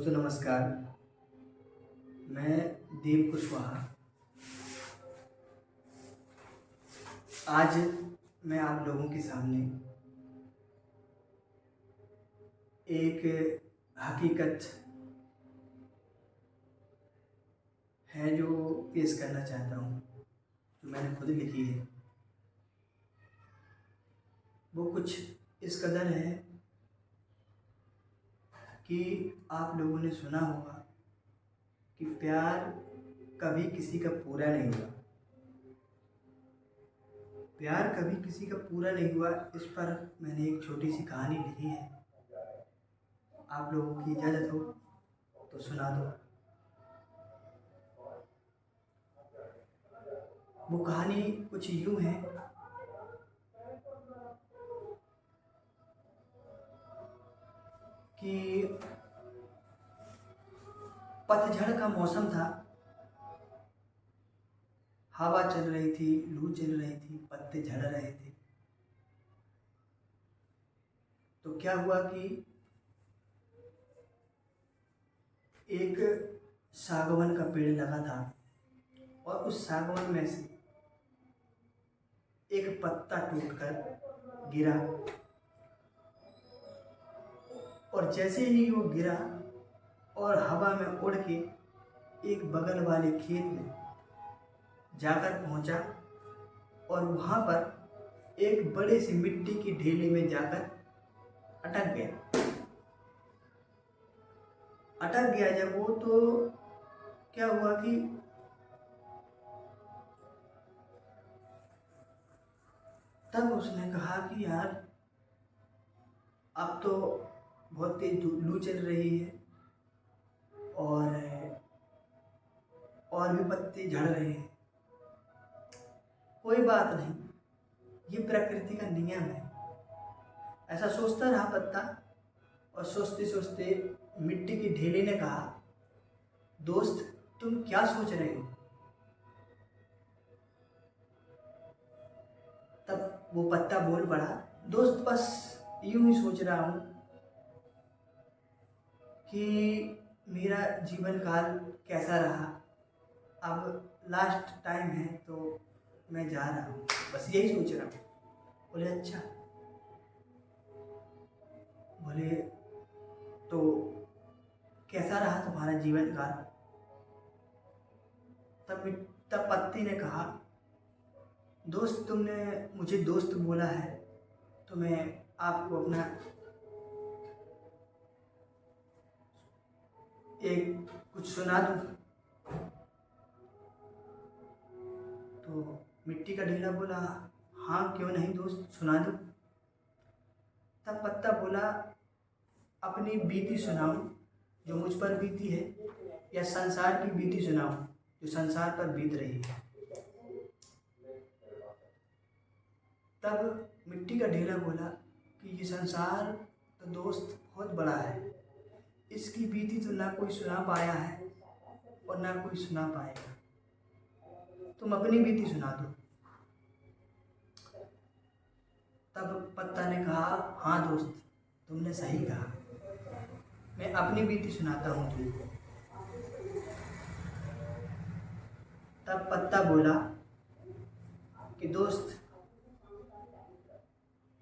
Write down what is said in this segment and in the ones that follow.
दोस्तों नमस्कार। मैं देव कुशवाहा। आज मैं आप लोगों के सामने एक हकीकत है जो पेश करना चाहता हूँ, जो मैंने खुद लिखी है। वो कुछ इस कदर है कि आप लोगों ने सुना होगा कि प्यार कभी किसी का पूरा नहीं हुआ। प्यार कभी किसी का पूरा नहीं हुआ, इस पर मैंने एक छोटी सी कहानी लिखी है। आप लोगों की इजाज़त हो तो सुना दो। वो कहानी कुछ यूँ है कि पतझड़ का मौसम था। हवा चल रही थी, लू चल रही थी, पत्ते झड़ रहे थे। तो क्या हुआ कि एक सागवान का पेड़ लगा था और उस सागवान में से एक पत्ता टूटकर गिरा, और जैसे ही वो गिरा और हवा में उड़ के एक बगल वाले खेत में जाकर पहुंचा, और वहां पर एक बड़े सी मिट्टी की ढेले में जाकर अटक गया। जब वो, तो क्या हुआ कि तब उसने कहा कि यार अब तो बहुत तेज लू चल रही है और भी पत्ते झड़ रहे हैं। कोई बात नहीं, ये प्रकृति का नियम है। ऐसा सोचता रहा पत्ता, और सोचते सोचते मिट्टी की ढेले ने कहा, दोस्त तुम क्या सोच रहे हो? तब वो पत्ता बोल पड़ा, दोस्त बस यूं ही सोच रहा हूं कि मेरा जीवन काल कैसा रहा। अब लास्ट टाइम है तो मैं जा रहा हूँ, बस यही सोच रहा हूँ। बोले अच्छा। बोले तो कैसा रहा तुम्हारा जीवन काल? तब पत्ती ने कहा, दोस्त तुमने मुझे दोस्त बोला है तो मैं आपको अपना एक कुछ सुना दूं। तो मिट्टी का ढेला बोला, हाँ क्यों नहीं दोस्त, सुना दो। तब पत्ता बोला, अपनी बीती सुनाऊं जो मुझ पर बीती है, या संसार की बीती सुनाऊं जो संसार पर बीत रही है? तब मिट्टी का ढेला बोला कि ये संसार तो दोस्त बहुत बड़ा है, इसकी बीती तो ना कोई सुना पाया है और ना कोई सुना पाएगा, तुम अपनी बीती सुना दो। तब पत्ता ने कहा, हाँ दोस्त तुमने सही कहा, मैं अपनी बीती सुनाता हूँ तुमको। तब पत्ता बोला कि दोस्त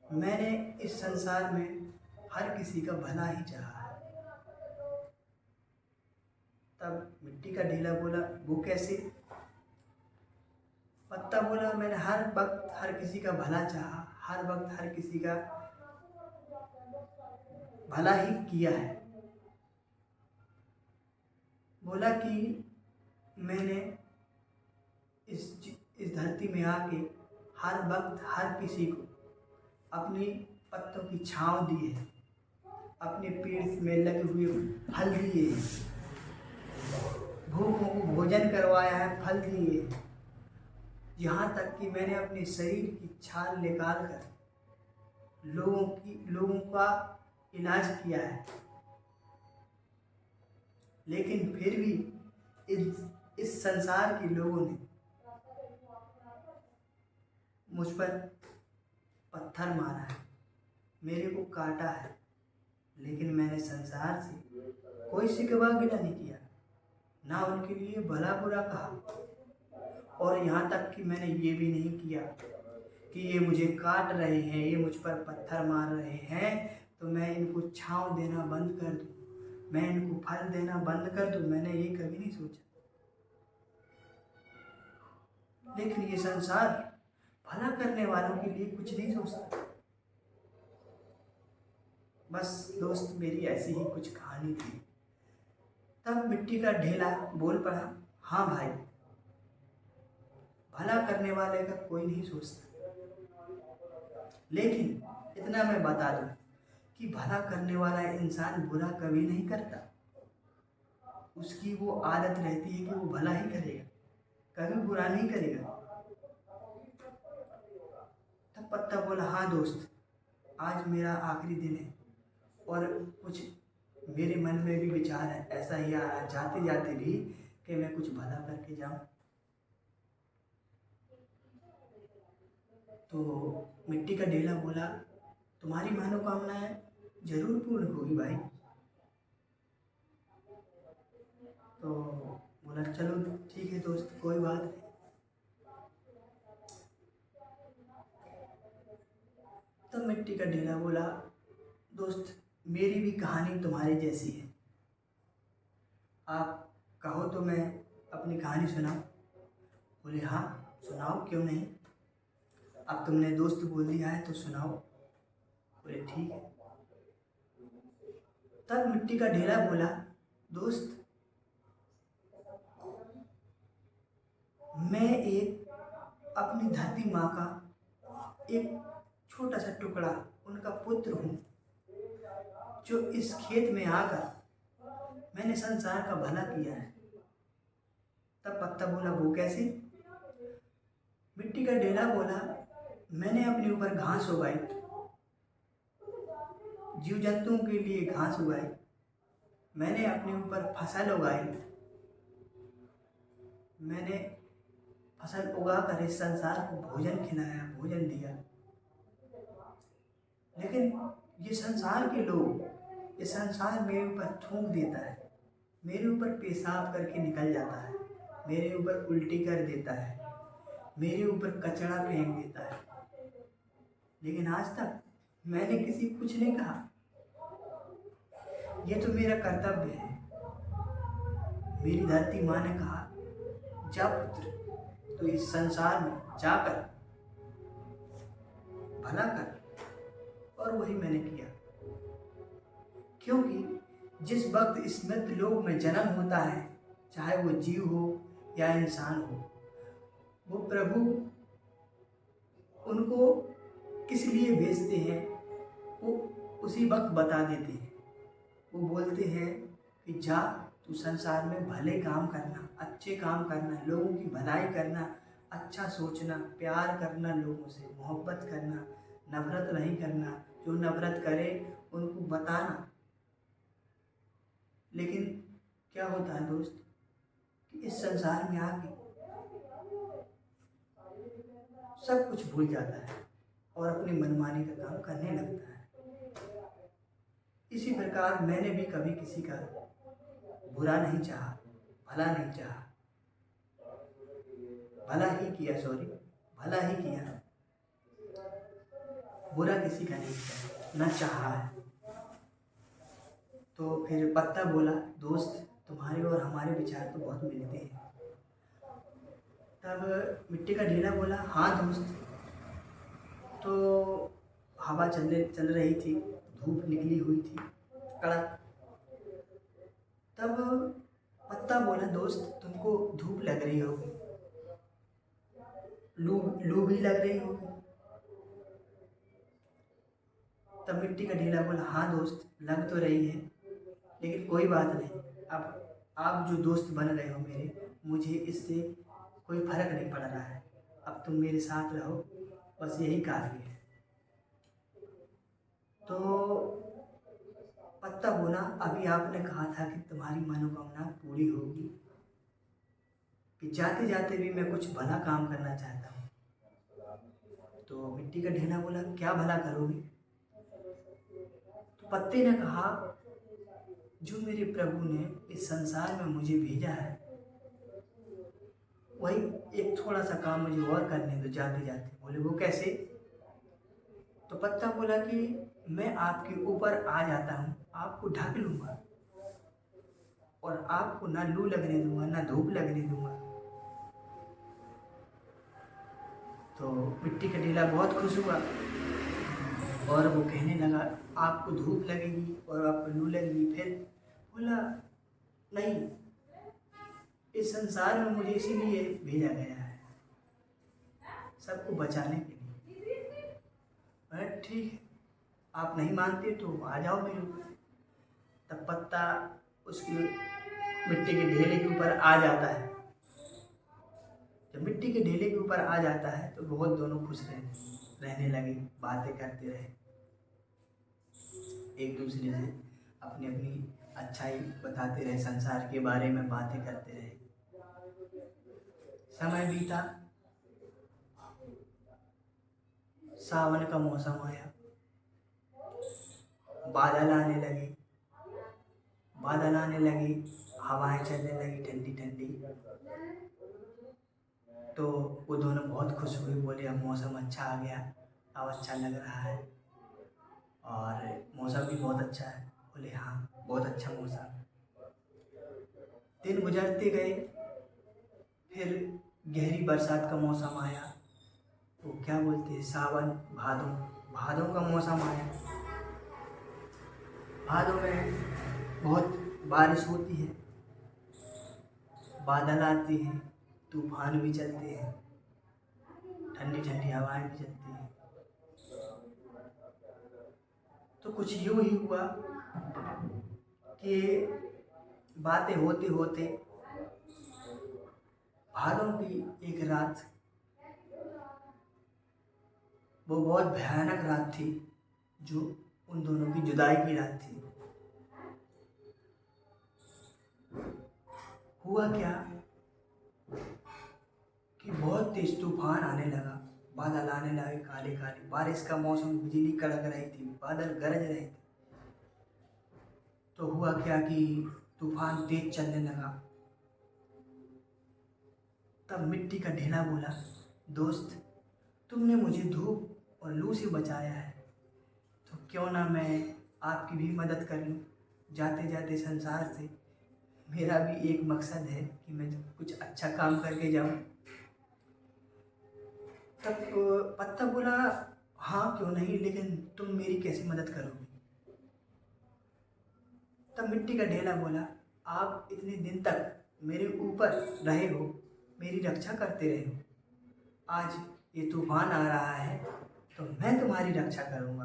मैंने इस संसार में हर किसी का भला ही चाहा है। तब मिट्टी का ढेला बोला, वो कैसे? पत्ता बोला, मैंने हर वक्त हर किसी का भला चाहा, हर वक्त हर किसी का भला ही किया है। बोला कि मैंने इस धरती में आके हर वक्त हर किसी को अपनी पत्तों की छांव दी है, अपने पेड़ में लगे हुए फल दिए, भूखों को भोजन करवाया है, फल दिए, यहाँ तक कि मैंने अपने शरीर की छाल निकाल कर लोगों का इलाज किया है। लेकिन फिर भी इस संसार के लोगों ने मुझ पर पत्थर मारा है, मेरे को काटा है, लेकिन मैंने संसार से कोई शिकवा गिला नहीं किया, ना उनके लिए भला बुरा कहा, और यहाँ तक कि मैंने ये भी नहीं किया कि ये मुझे काट रहे हैं, ये मुझ पर पत्थर मार रहे हैं तो मैं इनको छांव देना बंद कर दूं, मैं इनको फल देना बंद कर दूं। मैंने ये कभी नहीं सोचा। लेकिन ये संसार भला करने वालों के लिए कुछ नहीं सोचता। बस दोस्त, मेरी ऐसी ही कुछ कहानी थी। तब मिट्टी का ढेला बोल पड़ा, हाँ भाई, भला करने वाले का कोई नहीं सोचता, लेकिन इतना मैं बता दूं कि भला करने वाला इंसान बुरा कभी नहीं करता। उसकी वो आदत रहती है कि वो भला ही करेगा, कभी बुरा नहीं करेगा। तब पत्ता बोला, हाँ दोस्त, आज मेरा आखिरी दिन है और कुछ मेरे मन में भी विचार है, ऐसा ही आ रहा जाते जाते भी कि मैं कुछ भला करके जाऊं। तो मिट्टी का ढेला बोला, तुम्हारी मनोकामनाएं जरूर पूर्ण होगी भाई। तो बोला, चलो ठीक है दोस्त, कोई बात नहीं। तब मिट्टी का ढेला बोला, दोस्त, मेरी भी कहानी तुम्हारी जैसी है, आप कहो तो मैं अपनी कहानी सुनाऊं? बोले, हाँ सुनाओ, क्यों नहीं, अब तुमने दोस्त बोल दिया है तो सुनाओ। बोले, ठीक है। तब मिट्टी का ढेला बोला, दोस्त, मैं एक अपनी धरती माँ का एक छोटा सा टुकड़ा, उनका पुत्र हूँ, जो इस खेत में आकर मैंने संसार का भला किया है। तब पत्ता बोला, वो कैसे? मिट्टी का ढेला बोला, मैंने अपने ऊपर घास उगाई, जीव जंतुओं के लिए घास उगाई, मैंने अपने ऊपर फसल उगाई, मैंने फसल उगाकर इस संसार को भोजन खिलाया, भोजन दिया। लेकिन ये संसार के लोग, ये संसार मेरे ऊपर थूक देता है, मेरे ऊपर पेशाब करके निकल जाता है, मेरे ऊपर उल्टी कर देता है, मेरे ऊपर कचरा फेंक देता है, लेकिन आज तक मैंने किसी को कुछ नहीं कहा। ये तो मेरा कर्तव्य है। मेरी धरती माँ ने कहा, जा पुत्र, तो इस संसार में जाकर भला कर, और वही मैंने किया। क्योंकि जिस वक्त इस मृत लोक में जन्म होता है, चाहे वो जीव हो या इंसान हो, वो प्रभु उनको किस लिए भेजते हैं वो उसी वक्त बता देते हैं। वो बोलते हैं कि जा, तू संसार में भले काम करना, अच्छे काम करना, लोगों की भलाई करना, अच्छा सोचना, प्यार करना, लोगों से मोहब्बत करना, नफरत नहीं करना, जो नफरत करे उनको बताना। लेकिन क्या होता है दोस्त कि इस संसार में आके सब कुछ भूल जाता है और अपनी मनमानी का काम करने लगता है। इसी प्रकार मैंने भी कभी किसी का बुरा नहीं चाहा, भला नहीं चाहा, भला ही किया, भला ही किया, बुरा किसी का नहीं किया, न चाहा है। तो फिर पत्ता बोला, दोस्त, तुम्हारे और हमारे विचार तो बहुत मिलते हैं। तब मिट्टी का ढेला बोला, हाँ दोस्त, तो हवा चल रही थी, धूप निकली हुई थी कड़क। तब पत्ता बोला, दोस्त, तुमको धूप लग रही होगी, लू भी लग रही होगी। तब मिट्टी का ढेला बोला, हाँ दोस्त, लग तो रही है, लेकिन कोई बात नहीं, अब आप जो दोस्त बन रहे हो मेरे, मुझे इससे कोई फर्क नहीं पड़ रहा है, अब तुम मेरे साथ रहो, बस यही काफ़ी है। तो पत्ता बोला, अभी आपने कहा था कि तुम्हारी मनोकामना पूरी होगी, कि जाते जाते भी मैं कुछ भला काम करना चाहता हूँ। तो मिट्टी का ढेला बोला, क्या भला करोगे? तो पत्ते ने कहा, जो मेरे प्रभु ने इस संसार में मुझे भेजा है, वही एक थोड़ा सा काम मुझे और करने दो जाते जाते। बोले वो कैसे? तो पत्ता बोला कि मैं आपके ऊपर आ जाता हूँ, आपको ढक लूंगा और आपको ना लू लगने दूंगा ना धूप लगने दूंगा। तो मिट्टी का ढेला बहुत खुश हुआ और वो कहने लगा, आपको धूप लगेगी और आपको लू लगेगी। फिर बोला, नहीं, इस संसार में मुझे इसीलिए भेजा गया है, सबको बचाने के लिए। अरे ठीक है, आप नहीं मानते तो आ जाओ मेरे ऊपर। तब पत्ता उसकी मिट्टी के ढेले के ऊपर आ जाता है। जब मिट्टी के ढेले के ऊपर आ जाता है तो बहुत दोनों खुश रहने लगे, बातें करते रहे, एक दूसरे से अपनी अपनी अच्छाई बताते रहे, संसार के बारे में बातें करते रहे। समय बीता, सावन का मौसम आया, बादल आने लगे, हवाएं चलने लगी ठंडी ठंडी। तो वो दोनों बहुत खुश हुए, बोले अब मौसम अच्छा आ गया, अब अच्छा लग रहा है और मौसम भी बहुत अच्छा है। बोले हाँ, बहुत अच्छा मौसम। दिन गुजरते गए, फिर गहरी बरसात का मौसम आया, वो क्या बोलते हैं, सावन भादों का मौसम आया। भादों में बहुत बारिश होती है, बादल आते हैं, तूफान भी चलते हैं, ठंडी ठंडी हवाएं भी चलती हैं। तो कुछ यूं ही हुआ कि बातें होते होते भादों की एक रात, वो बहुत भयानक रात थी, जो उन दोनों की जुदाई की रात थी। हुआ क्या कि बहुत तेज तूफान आने लगा, बादल आने लगे काले काले, बारिश का मौसम, बिजली कड़क रही थी, बादल गरज रहे थे। तो हुआ क्या कि तूफान तेज चलने लगा। तब मिट्टी का ढेला बोला, दोस्त, तुमने मुझे धूप और लू से बचाया है, तो क्यों ना मैं आपकी भी मदद कर लूँ। जाते जाते संसार से मेरा भी एक मकसद है कि मैं कुछ अच्छा काम करके जाऊँ। तब पत्ता बोला, हाँ क्यों नहीं, लेकिन तुम मेरी कैसी मदद करोगे? तब मिट्टी का ढेला बोला, आप इतने दिन तक मेरे ऊपर रहे हो, मेरी रक्षा करते रहे हो, आज ये तूफान आ रहा है तो मैं तुम्हारी रक्षा करूँगा।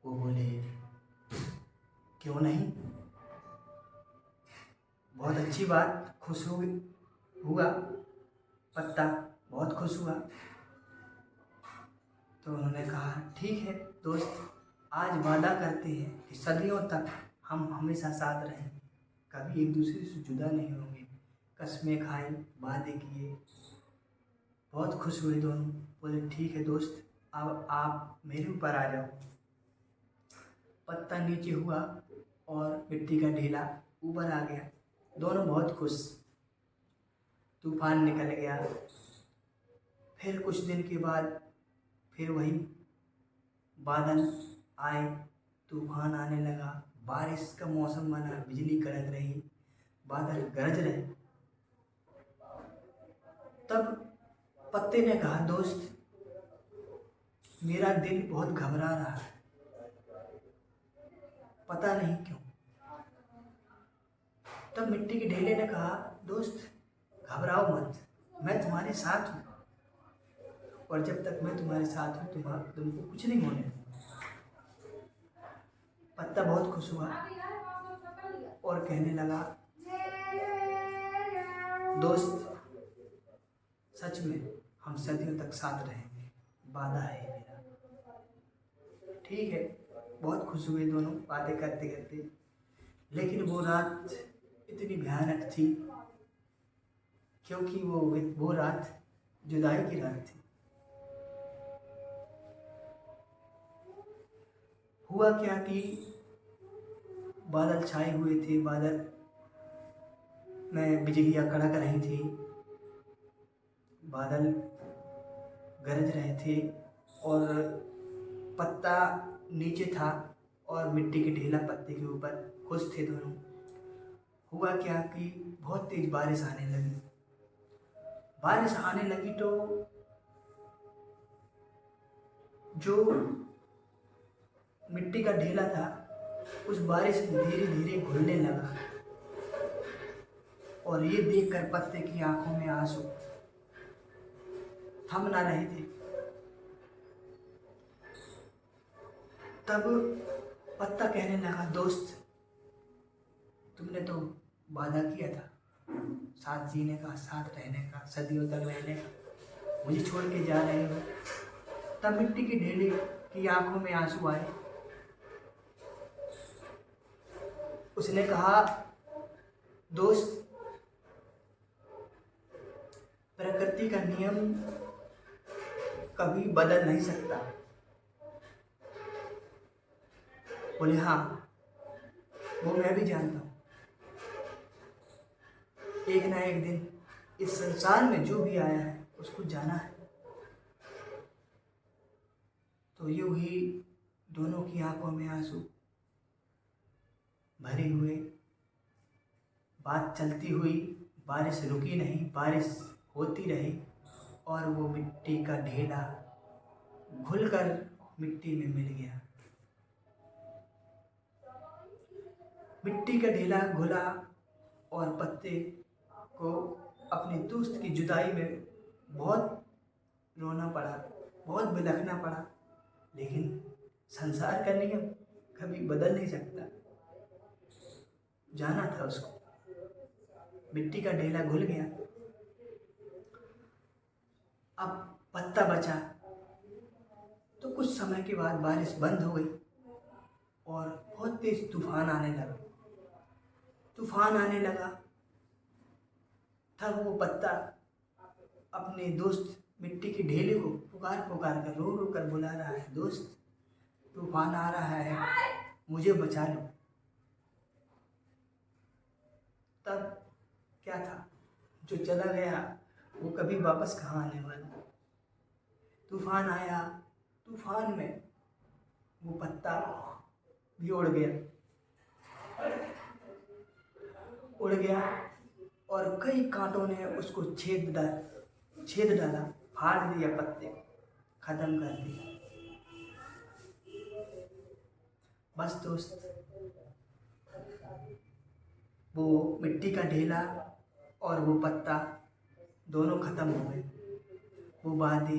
वो बोले, क्यों नहीं, बहुत अच्छी बात। हुआ पत्ता बहुत खुश हुआ। तो उन्होंने कहा, ठीक है दोस्त, आज वादा करते हैं कि सदियों तक हम हमेशा साथ रहेंगे, कभी एक दूसरे से जुदा नहीं होंगे। कसमें खाई, वादे किए, बहुत खुश हुए दोनों। बोले ठीक है दोस्त, अब आप मेरे ऊपर आ जाओ। पत्ता नीचे हुआ और मिट्टी का ढेला ऊपर आ गया, दोनों बहुत खुश। तूफान निकल गया। फिर कुछ दिन के बाद फिर वही बादल आए, तूफान आने लगा, बारिश का मौसम बना, बिजली कड़क रही, बादल गरज रहे। तब पत्ते ने कहा, दोस्त, मेरा दिल बहुत घबरा रहा है, पता नहीं क्यों। तब मिट्टी के ढेले ने कहा, दोस्त घबराओ मत, मैं तुम्हारे साथ हूँ और जब तक मैं तुम्हारे साथ हूँ तुमको कुछ नहीं होने। पत्ता बहुत खुश हुआ और कहने लगा, दोस्त सच में हम सदियों तक साथ रहेंगे, वादा है मेरा। ठीक है, बहुत खुश हुए दोनों बातें करते करते। लेकिन वो रात इतनी भयानक थी क्योंकि वो रात जुदाई की रात थी। हुआ क्या कि बादल छाए हुए थे, बादल में बिजलियां कड़क रही थी, बादल गरज रहे थे और पत्ता नीचे था और मिट्टी के ढेला पत्ते के ऊपर खुश थे दोनों। हुआ क्या कि बहुत तेज बारिश आने लगी। बारिश आने लगी तो जो मिट्टी का ढेला था उस बारिश में धीरे धीरे घुलने लगा और ये देखकर पत्ते की आंखों में आंसू थम ना रहे थे। तब पत्ता कहने लगा, दोस्त तुमने तो वादा किया था साथ जीने का, साथ रहने का, सदियों तक रहने का, मुझे छोड़ के जा रहे हो। तब मिट्टी के ढेले की आंखों में आंसू आए। उसने कहा, दोस्त प्रकृति का नियम कभी बदल नहीं सकता। बोले, हाँ वो मैं भी जानता हूँ, एक ना एक दिन इस संसार में जो भी आया है उसको जाना है। तो यूं ही दोनों की आंखों में आंसू भरे हुए बात चलती हुई, बारिश रुकी नहीं, बारिश होती रही और वो मिट्टी का ढेला घुलकर मिट्टी में मिल गया। मिट्टी का ढेला घुला और पत्ते को अपने दोस्त की जुदाई में बहुत रोना पड़ा, बहुत बिलखना पड़ा, लेकिन संसार का नियम कभी बदल नहीं सकता। जाना था उसको। मिट्टी का ढेला घुल गया। अब पत्ता बचा। तो कुछ समय के बाद बारिश बंद हो गई और बहुत तेज तूफान आने लगा। तूफान आने लगा तब वो पत्ता अपने दोस्त मिट्टी के ढेले को पुकार पुकार कर, रो रो कर बुला रहा है, दोस्त तूफान आ रहा है, मुझे बचा लो। तब क्या था, जो चला गया वो कभी वापस कहाँ आने वाला। तूफान आया, तूफान में वो पत्ता भी उड़ गया और कई कांटों ने उसको छेद डाला, फाड़ दिया, पत्ते खत्म कर दिया। बस दोस्त, वो मिट्टी का ढेला और वो पत्ता दोनों खत्म हो गए। वो वादे,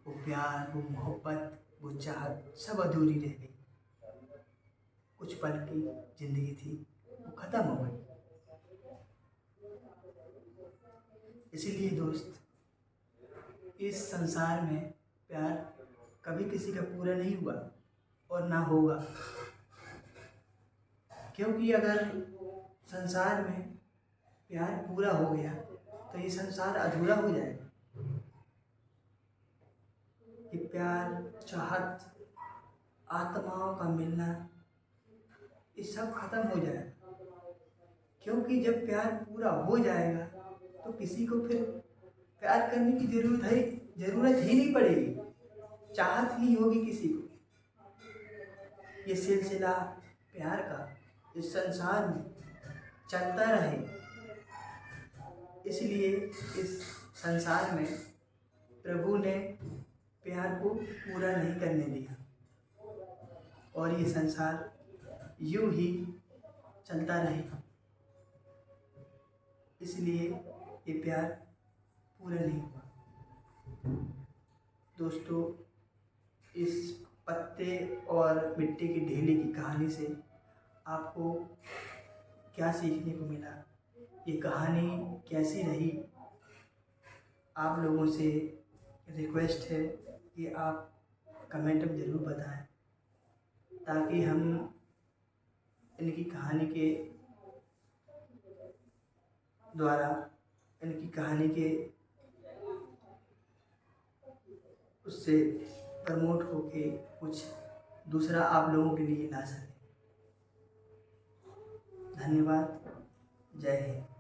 वो प्यार, वो मोहब्बत, वो चाहत सब अधूरी रह गई। कुछ पल की जिंदगी थी, वो खत्म हो गई। इसीलिए दोस्त, इस संसार में प्यार कभी किसी का पूरा नहीं हुआ और ना होगा, क्योंकि अगर संसार में प्यार पूरा हो गया तो ये संसार अधूरा हो जाएगा। ये प्यार, चाहत, आत्माओं का मिलना, ये सब खत्म हो जाएगा, क्योंकि जब प्यार पूरा हो जाएगा तो किसी को फिर प्यार करने की जरूरत ही नहीं पड़ेगी, चाहत ही होगी किसी को। ये सिलसिला प्यार का इस संसार में चलता रहे, इसलिए इस संसार में प्रभु ने प्यार को पूरा नहीं करने दिया और ये संसार यूं ही चलता रहेगा। इसलिए ये प्यार पूरा नहीं हुआ। दोस्तों, इस पत्ते और मिट्टी की ढेले की कहानी से आपको क्या सीखने को मिला, ये कहानी कैसी रही, आप लोगों से रिक्वेस्ट है कि आप कमेंट में ज़रूर बताएं, ताकि हम इनकी कहानी के द्वारा, इनकी कहानी के उससे प्रमोट होके कुछ दूसरा आप लोगों के लिए ला सके। धन्यवाद। जय हिंद।